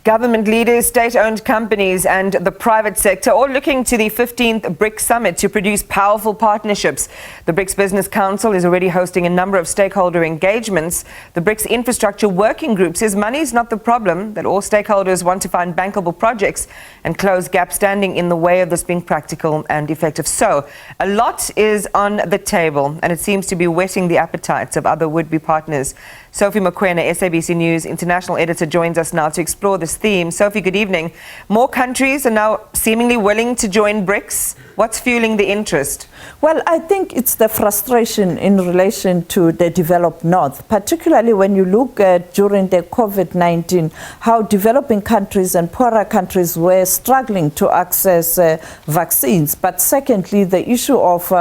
Government leaders, state-owned companies and the private sector all looking to the 15th BRICS Summit to produce powerful partnerships. The BRICS Business Council is already hosting a number of stakeholder engagements. The BRICS Infrastructure Working Group says money is not the problem, that all stakeholders want to find bankable projects and close gaps standing in the way of this being practical and effective. So, a lot is on the table and it seems to be whetting the appetites of other would-be partners. Sophie Mokoena, SABC News international editor, joins us now to explore this theme. Sophie, good evening. More countries are now seemingly willing to join BRICS. What's fueling the interest? Well, I think it's the frustration in relation to the developed North, particularly when you look at during the COVID-19, how developing countries and poorer countries were struggling to access vaccines. But secondly, the issue of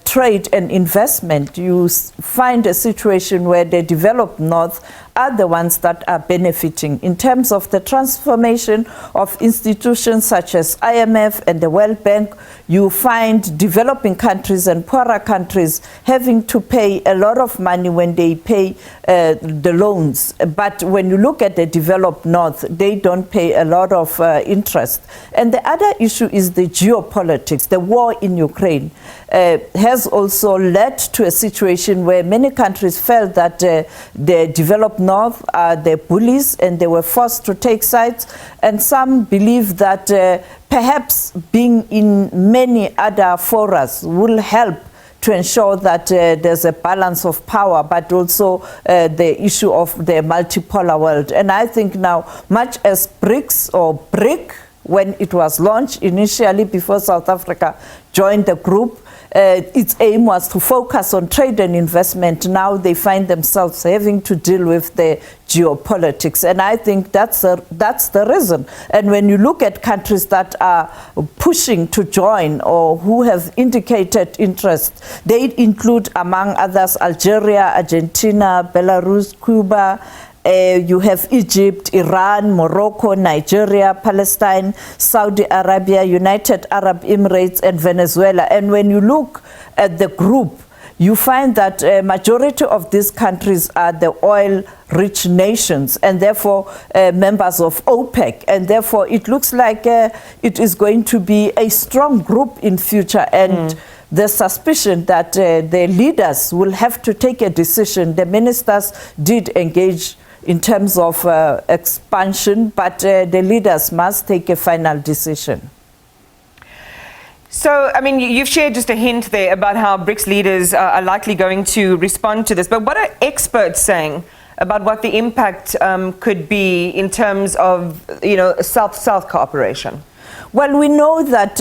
trade and investment, you find a situation where the developed North are the ones that are benefiting in terms of the transformation of institutions such as IMF and the World Bank. You find developing countries and poorer countries having to pay a lot of money when they pay the loans. But when you look at the developed North, they don't pay a lot of interest. And the other issue is the geopolitics. The war in Ukraine has also led to a situation where many countries felt that the developed North are the bullies and they were forced to take sides. And some believe that perhaps being in many other forums will help to ensure that there's a balance of power, but also the issue of the multipolar world. And I think now, much as BRICS or BRIC, when it was launched initially before South Africa joined the group, its aim was to focus on trade and investment. Now they find themselves having to deal with the geopolitics. And I think that's the reason. And when you look at countries that are pushing to join or who have indicated interest, they include, among others, Algeria, Argentina, Belarus, Cuba. You have Egypt, Iran, Morocco, Nigeria, Palestine, Saudi Arabia, United Arab Emirates, and Venezuela. And when you look at the group, you find that a majority of these countries are the oil-rich nations and therefore members of OPEC. And therefore, it looks like it is going to be a strong group in future. And the suspicion that the leaders will have to take a decision. The ministers did engage in terms of expansion, but the leaders must take a final decision. So, I mean, you've shared just a hint there about how BRICS leaders are likely going to respond to this, but what are experts saying about what the impact could be in terms of, South-South cooperation? Well, we know that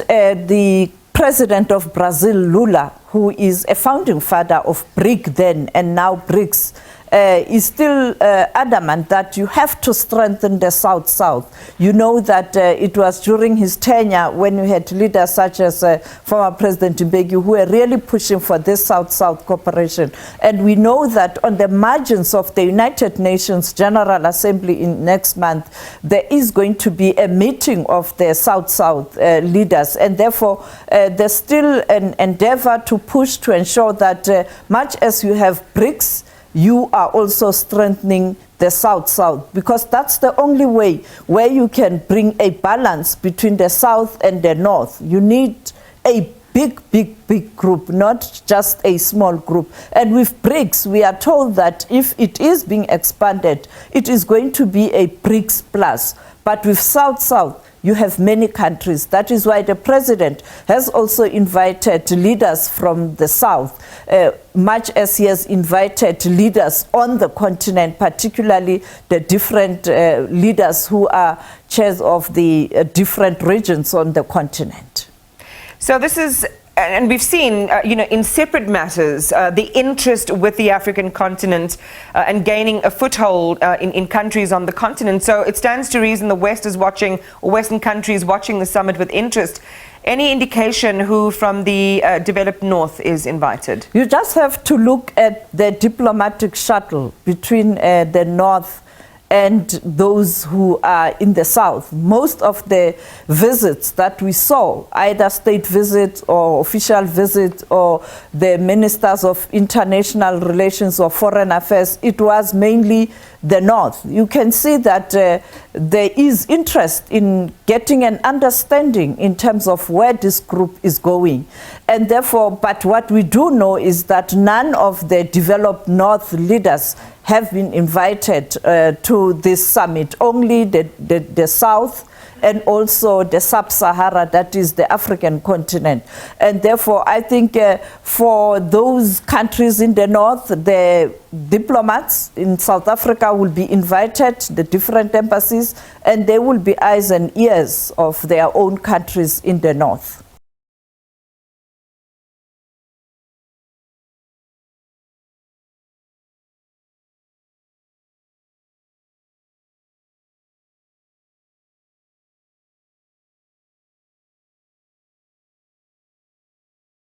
the president of Brazil, Lula, who is a founding father of BRIC then and now BRICS, is still adamant that you have to strengthen the South-South. You know that it was during his tenure when you had leaders such as former President Mbeki who were really pushing for this South-South cooperation. And we know that on the margins of the United Nations General Assembly in next month, there is going to be a meeting of the South-South leaders. And therefore, there's still an endeavor to push to ensure that much as you have BRICS, you are also strengthening the South-South, because that's the only way where you can bring a balance between the South and the North. You need a big group, not just a small group. And with BRICS, we are told that if it is being expanded, it is going to be a BRICS plus. But with South-South, you have many countries. That is why the president has also invited leaders from the South, much as he has invited leaders on the continent, particularly the different leaders who are chairs of the different regions on the continent. So this is, and we've seen, in separate matters, the interest with the African continent and gaining a foothold in countries on the continent. So it stands to reason the West is watching, or Western countries watching the summit with interest. Any indication who from the developed North is invited? You just have to look at the diplomatic shuttle between the North and those who are in the south. Most of the visits that we saw, either state visits or official visits or the ministers of international relations or foreign affairs, it was mainly the north. You can see that there is interest in getting an understanding in terms of where this group is going. And therefore, but what we do know is that none of the developed north leaders have been invited to this summit. Only the south and also the sub-Sahara, that is the African continent. And therefore, I think for those countries in the north, the diplomats in South Africa will be invited, the different embassies, and they will be eyes and ears of their own countries in the north.